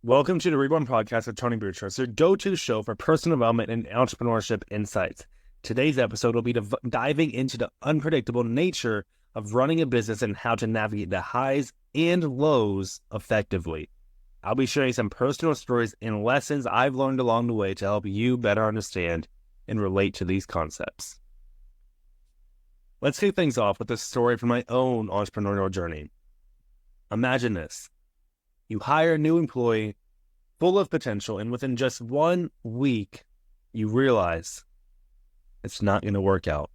Welcome to the Reborn Podcast with Tony Brer, your go-to show for personal development and entrepreneurship insights. Today's episode will be diving into the unpredictable nature of running a business and how to navigate the highs and lows effectively. I'll be sharing some personal stories and lessons I've learned along the way to help you better understand and relate to these concepts. Let's kick things off with a story from my own entrepreneurial journey. Imagine this. You hire a new employee full of potential, and within just 1 week, you realize it's not going to work out.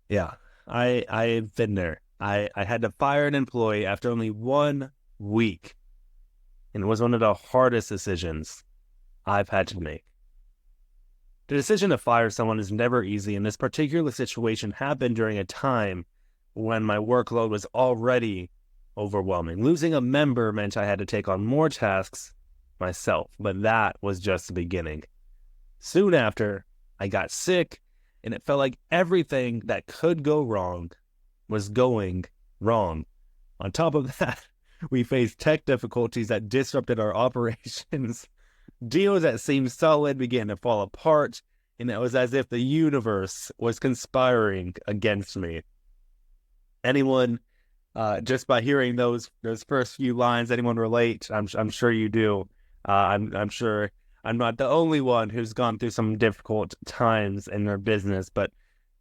Yeah, I've been there. I had to fire an employee after only 1 week, and it was one of the hardest decisions I've had to make. The decision to fire someone is never easy, and this particular situation happened during a time when my workload was already overwhelming. Losing a member meant I had to take on more tasks myself, but that was just the beginning. Soon after, I got sick, and it felt like everything that could go wrong was going wrong. On top of that, we faced tech difficulties that disrupted our operations. Deals that seemed solid began to fall apart, and it was as if the universe was conspiring against me. Anyone just by hearing those first few lines, anyone relate? I'm sure you do. I'm sure I'm not the only one who's gone through some difficult times in their business, but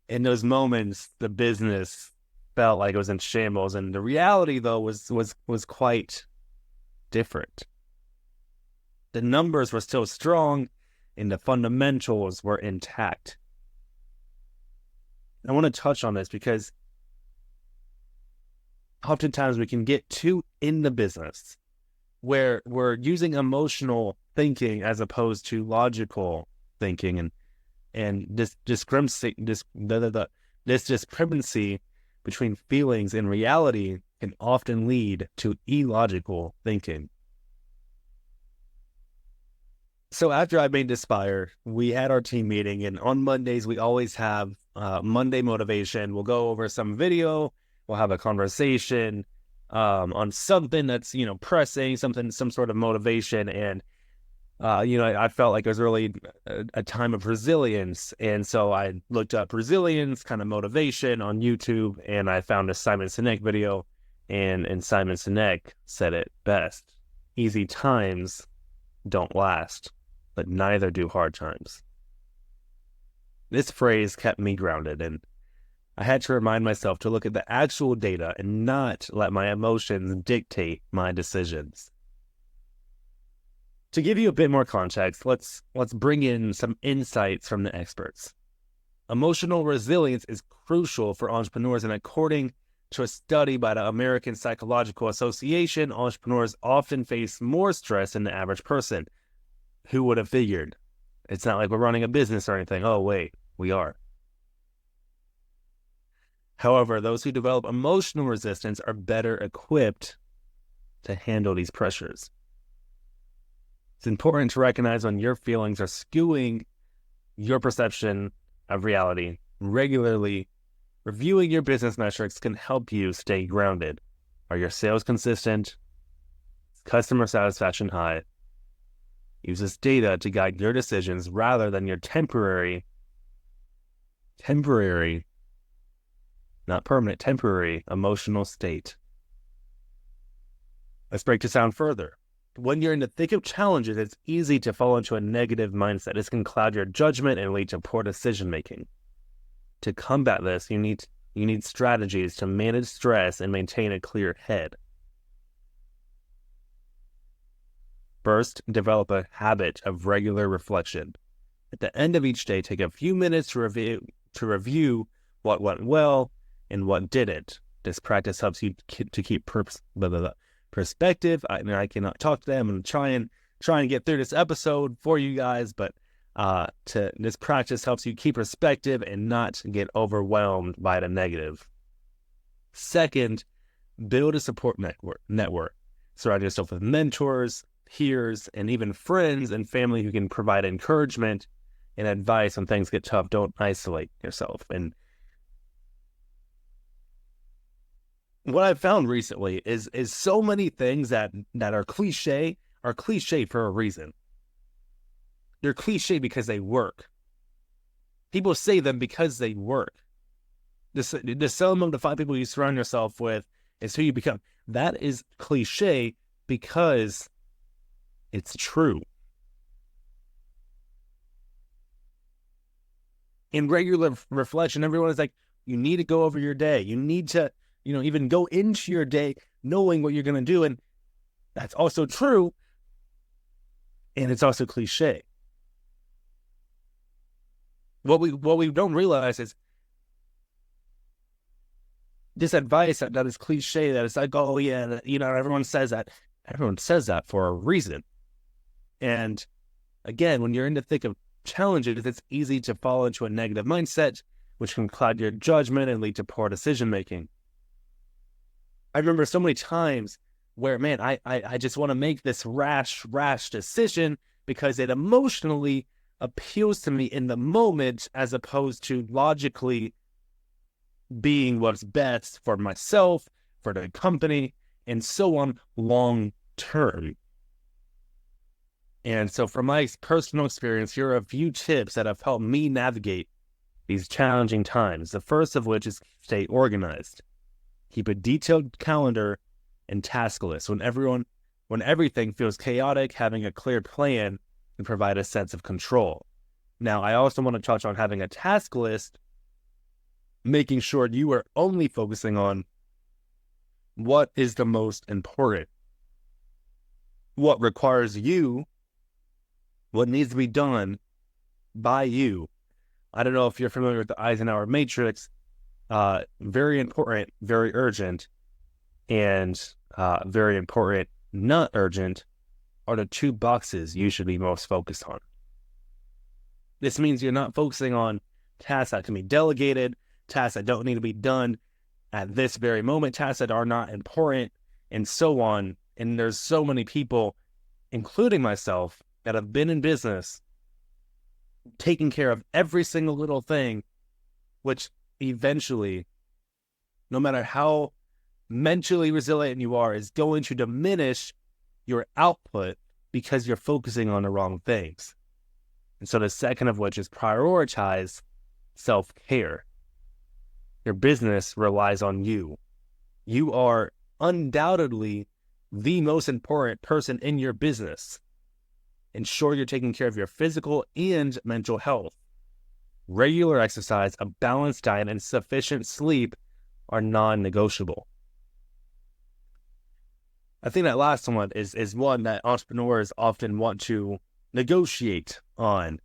in those moments, the business felt like it was in shambles, and the reality though was quite different. The numbers were still strong, and the fundamentals were intact. I want to touch on this because oftentimes we can get too in the business where we're using emotional thinking as opposed to logical thinking, and this discrepancy between feelings and reality can often lead to illogical thinking. So after I made this fire, we had our team meeting, and on Mondays we always have Monday motivation. We'll go over some video. We'll have a conversation on something that's, pressing, some sort of motivation. And, I felt like it was really a time of resilience. And so I looked up resilience, kind of motivation on YouTube, and I found a Simon Sinek video. And Simon Sinek said it best. Easy times don't last, but neither do hard times. This phrase kept me grounded, and I had to remind myself to look at the actual data and not let my emotions dictate my decisions. To give you a bit more context, let's bring in some insights from the experts. Emotional resilience is crucial for entrepreneurs, and according to a study by the American Psychological Association, entrepreneurs often face more stress than the average person. Who would have figured? It's not like we're running a business or anything. Oh, wait, we are. However, those who develop emotional resistance are better equipped to handle these pressures. It's important to recognize when your feelings are skewing your perception of reality. Regularly reviewing your business metrics can help you stay grounded. Are your sales consistent? Is customer satisfaction high? Use this data to guide your decisions rather than your temporary, not permanent, temporary emotional state. Let's break this down further. When you're in the thick of challenges, it's easy to fall into a negative mindset. This can cloud your judgment and lead to poor decision making. To combat this, you need strategies to manage stress and maintain a clear head. First, develop a habit of regular reflection. At the end of each day, take a few minutes to review what went well and what didn't. This practice helps you to keep perspective. I cannot talk to them. I'm try and get through this episode for you guys, but this practice helps you keep perspective and not get overwhelmed by the negative. Second, build a support network. Surround yourself with mentors, peers, and even friends and family who can provide encouragement and advice when things get tough. Don't isolate yourself. And what I've found recently is so many things that are cliche are cliche for a reason. They're cliche because they work. People say them because they work. The sum of the 5 people you surround yourself with is who you become. That is cliche because it's true. In regular reflection, everyone is like, you need to go over your day. You need to, even go into your day knowing what you're going to do. And that's also true. And it's also cliche. What we don't realize is this advice that is cliche, that it's like, oh yeah, everyone says that. Everyone says that for a reason. And again, when you're in the thick of challenges, it's easy to fall into a negative mindset, which can cloud your judgment and lead to poor decision making. I remember so many times where, man, I just want to make this rash decision because it emotionally appeals to me in the moment, as opposed to logically being what's best for myself, for the company, and so on long term. And so from my personal experience, here are a few tips that have helped me navigate these challenging times. The first of which is stay organized. Keep a detailed calendar and task list. When everything feels chaotic, having a clear plan can provide a sense of control. Now, I also want to touch on having a task list, making sure you are only focusing on what is the most important, what requires you, what needs to be done by you. I don't know if you're familiar with the Eisenhower matrix. Very important, very urgent, and very important, not urgent, are the 2 boxes you should be most focused on. This means you're not focusing on tasks that can be delegated, tasks that don't need to be done at this very moment, tasks that are not important, and so on. And there's so many people, including myself, that have been in business taking care of every single little thing, which eventually, no matter how mentally resilient you are, is going to diminish your output because you're focusing on the wrong things. And so the second of which is prioritize self-care. Your business relies on you. You are undoubtedly the most important person in your business. Ensure you're taking care of your physical and mental health. Regular exercise, a balanced diet, and sufficient sleep are non-negotiable. I think that last one is one that entrepreneurs often want to negotiate on.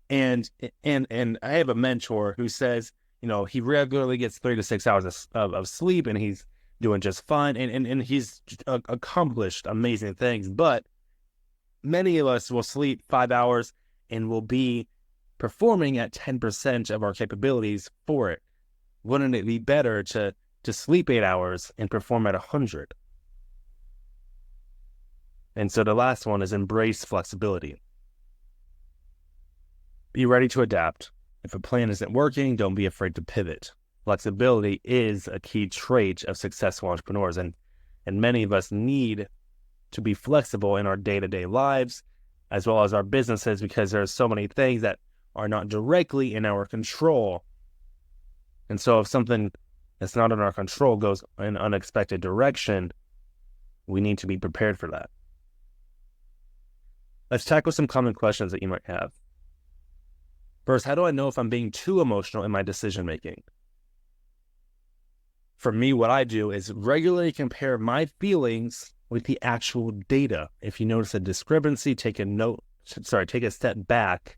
And I have a mentor who says, he regularly gets 3 to 6 hours of sleep, and he's doing just fine, and he's accomplished amazing things. But many of us will sleep 5 hours and will be performing at 10% of our capabilities for it. Wouldn't it be better to sleep 8 hours and perform at 100? And so the last one is embrace flexibility. Be ready to adapt. If a plan isn't working, don't be afraid to pivot. Flexibility is a key trait of successful entrepreneurs, and many of us need to be flexible in our day-to-day lives, as well as our businesses, because there are so many things that are not directly in our control. And so if something that's not in our control goes in an unexpected direction, we need to be prepared for that. Let's tackle some common questions that you might have. First, how do I know if I'm being too emotional in my decision-making? For me, what I do is regularly compare my feelings with the actual data. If you notice a discrepancy, take a step back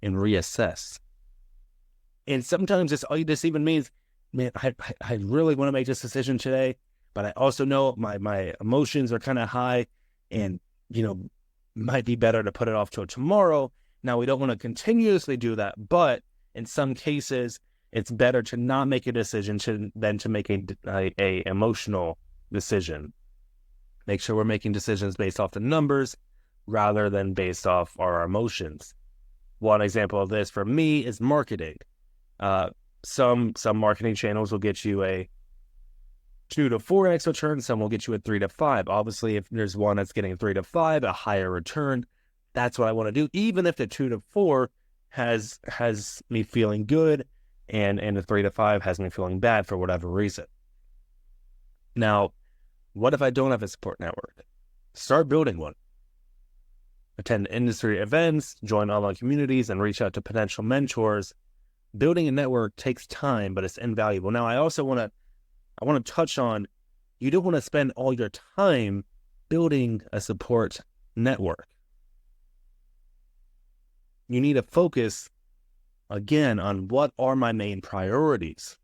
and reassess. And sometimes this even means, man, I really want to make this decision today, but I also know my emotions are kind of high, and might be better to put it off till tomorrow. Now, we don't want to continuously do that, but in some cases, it's better to not make a decision than to make a emotional decision. Make sure we're making decisions based off the numbers rather than based off our emotions. One example of this for me is marketing. Some marketing channels will get you a 2 to 4x return. Some will get you a 3 to 5. Obviously, if there's one that's getting 3 to 5, a higher return, that's what I want to do. Even if the 2 to 4 has me feeling good and the 3 to 5 has me feeling bad for whatever reason. Now, what if I don't have a support network? Start building one. Attend industry events, join online communities, and reach out to potential mentors. Building a network takes time, but it's invaluable. Now, I also want to touch on, you don't want to spend all your time building a support network. You need to focus, again, on what are my main priorities.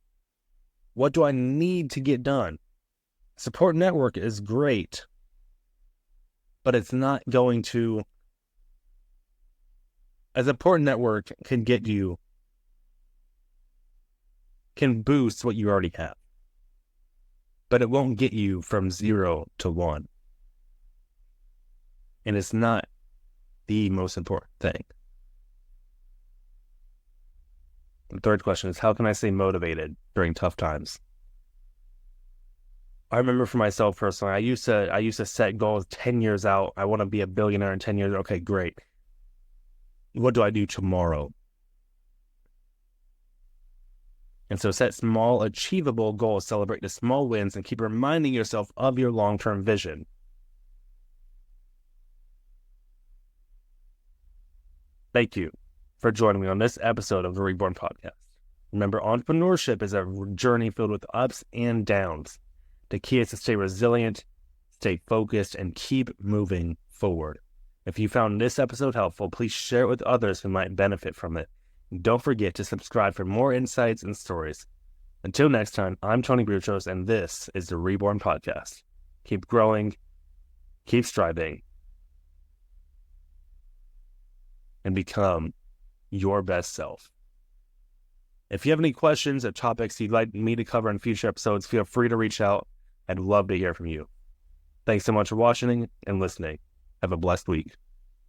What do I need to get done? Support network is great, but it's not going to... A support network can boost what you already have, but it won't get you from 0 to 1. And it's not the most important thing. The third question is, how can I stay motivated during tough times? I remember for myself personally, I used to set goals 10 years out. I want to be a billionaire in 10 years. Okay, great. What do I do tomorrow? And so set small, achievable goals, celebrate the small wins, and keep reminding yourself of your long-term vision. Thank you for joining me on this episode of the Reborn Podcast. Remember, entrepreneurship is a journey filled with ups and downs. The key is to stay resilient, stay focused, and keep moving forward. If you found this episode helpful, please share it with others who might benefit from it. And don't forget to subscribe for more insights and stories. Until next time, I'm Tony Brer, and this is the Reborn Podcast. Keep growing, keep striving, and become your best self. If you have any questions or topics you'd like me to cover in future episodes, feel free to reach out. I'd love to hear from you. Thanks so much for watching and listening. Have a blessed week.